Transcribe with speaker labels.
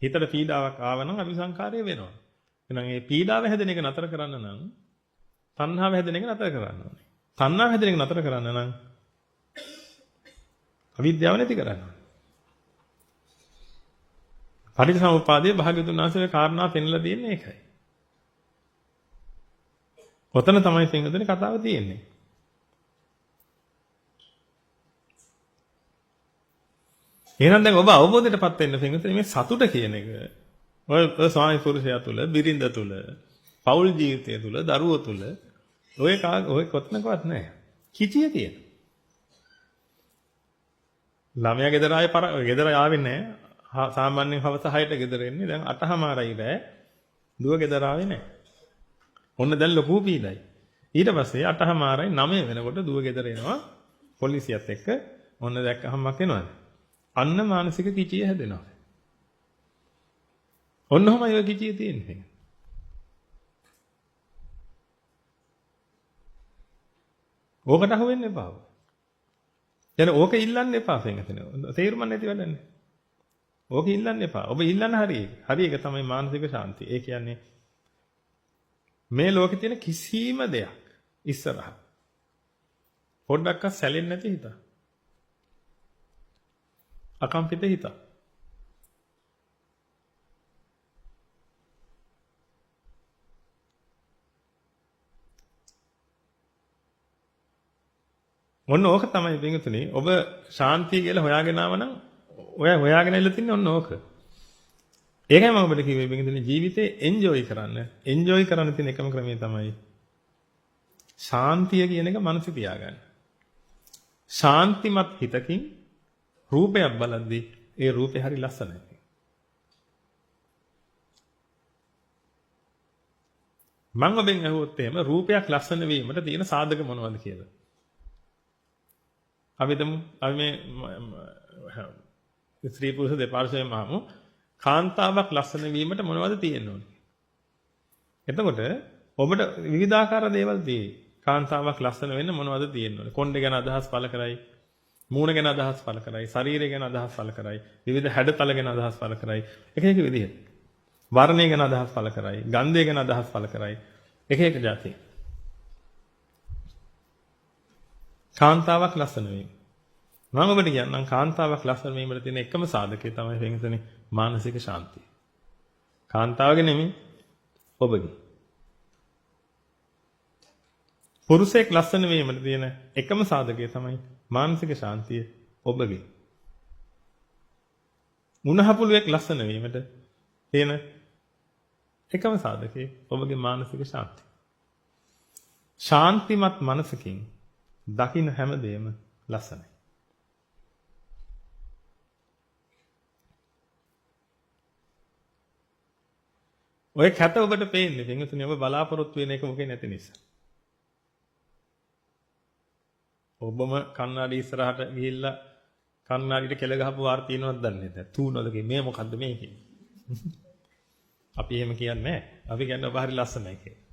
Speaker 1: හිතට පීඩාවක් ආව නම් අபிසංකාරය වෙනවා. එහෙනම් මේ පීඩාව හැදෙන එක නතර කරන්න නම් තණ්හාව හැදෙන එක නතර කරන්න ඕනේ. තණ්හාව හැදෙන එක නතර කරන්න නම් අවිද්‍යාව නැති කරන්න ඕනේ. පටිච්චසමුප්පාදයේ භාග්‍යවතුන් වහන්සේගේ කාරණා පෙන්ලා දෙන්නේ ඒකයි. ඔතන තමයි සිංහදෙනේ කතාව තියෙන්නේ. එහෙනම් දැන් ඔබ අවබෝධයටපත් වෙන්න සිංහදෙනේ මේ සතුට කියන එක ඔය ස්වාමි පුරුෂයා තුල, බිරිඳ තුල, පෞල් ජීවිතය තුල, දරුවෝ තුල ඔය කොතනකවත් නැහැ. කිචිය තියෙන. ළමයා ගෙදර ආවේ නැහැ. සාමාන්‍යයෙන් හවස 6ට ගෙදර එන්නේ. දැන් 8:00මාරයි බෑ. දුව ගෙදර ආවේ නැහැ. ඔන්න දැන් ලොකු පීඩයි. ඊට පස්සේ 8:00මාරයි 9 වෙනකොට දුව ගෙදර එනවා. පොලිසියත් එක්ක ඔන්න දැක්කහමක් එනවාද? අන්න මානසික කිචිය හැදෙනවා. ඔන්න ඔහමයි ඔය කිචිය තියෙන්නේ. ඕකට අහු වෙන්න එපා. දැන් ඕක ඉල්ලන්න එපා වෙනතන. තේරුම් නැති වැඩන්නේ. ඕක ඉල්ලන්න එපා. ඔබ ඉල්ලන්න හරිය. හරිය එක තමයි මානසික ශාන්තිය. ඒ කියන්නේ මේ ලෝකේ තියෙන කිසිම දෙයක් ඉස්සරහ පොඩ්ඩක්වත් සැලෙන්නේ නැති හිත. අකම්පිත හිත. ඔන්න ඕක තමයි පිටුතුනේ ඔබ ශාන්තිය කියලා හොයාගෙන ආව නම් ඔය හොයාගෙන ඉල්ල තින්නේ ඔන්න ඕක. ඒකයි මම ඔබට කිව්වේ පිටුතුනේ ජීවිතේ එන්ජොයි කරන්න. එන්ජොයි කරන්න තියෙන එකම ක්‍රමය තමයි ශාන්තිය කියන එක මනස තියාගන්න. ශාන්තිමත් හිතකින් රූපයක් බලද්දී ඒ රූපේ හරි ලස්සනයි. මම ඔබෙන් අහුවොත් එහෙම රූපයක් ලස්සන වීමට තියෙන සාධක මොනවද කියලා. අපි මේ ස්ත්‍රී පුරුෂ දෙපාර්ශ්වයෙන්ම අහමු කාන්තාවක් ලස්සන වීමට මොනවද තියෙන්න ඕනේ? එතකොට ඔබට විවිධාකාර දේවල් තියෙයි. කාන්තාවක් ලස්සන වෙන්න මොනවද තියෙන්න ඕනේ? කොණ්ඩේ ගැන අදහස් පළ කරයි, මූණ ගැන අදහස් පළ කරයි, ශරීරය ගැන අදහස් පළ කරයි, විවිධ හැඩතල ගැන අදහස් පළ කරයි. එක එක විදිහට. වර්ණය ගැන අදහස් පළ කරයි, ගන්ධය ගැන අදහස් පළ කරයි. එක එක જાති. කාන්තාවක් ලස්සන වීම. මම ඔබට කියන්නම් කාන්තාවක් ලස්සන වීමට තියෙන එකම සාධකය තමයි වෙනසනේ මානසික ශාන්තිය. කාන්තාවගේ නෙමෙයි ඔබගේ. පුරුෂයෙක් ලස්සන වීමට තියෙන එකම සාධකය තමයි මානසික ශාන්තිය ඔබගේ. මුණහපුළුවෙක් ලස්සන වීමට තියෙන එකම සාධකය ඔබගේ මානසික ශාන්තිය. ශාන්තිමත් මනසකින් දකින්න හැමදේම ලස්සනයි. ඔය කැත ඔබට පේන්නේ පින්වතුනි ඔබ බලාපොරොත්තු වෙන එක මොකේ නැති නිසා. ඔබම කන්නාඩි ඉස්සරහට ගිහිල්ලා කන්නාඩියට කෙල ගහපු වාර තියෙනවද දන්නේ නැහැ. තූනොදගේ මේ මොකද්ද මේ කියන්නේ. අපි එහෙම කියන්නේ නැහැ. අපි කියන්නේ ඔබ හරි ලස්සනයි කියලා.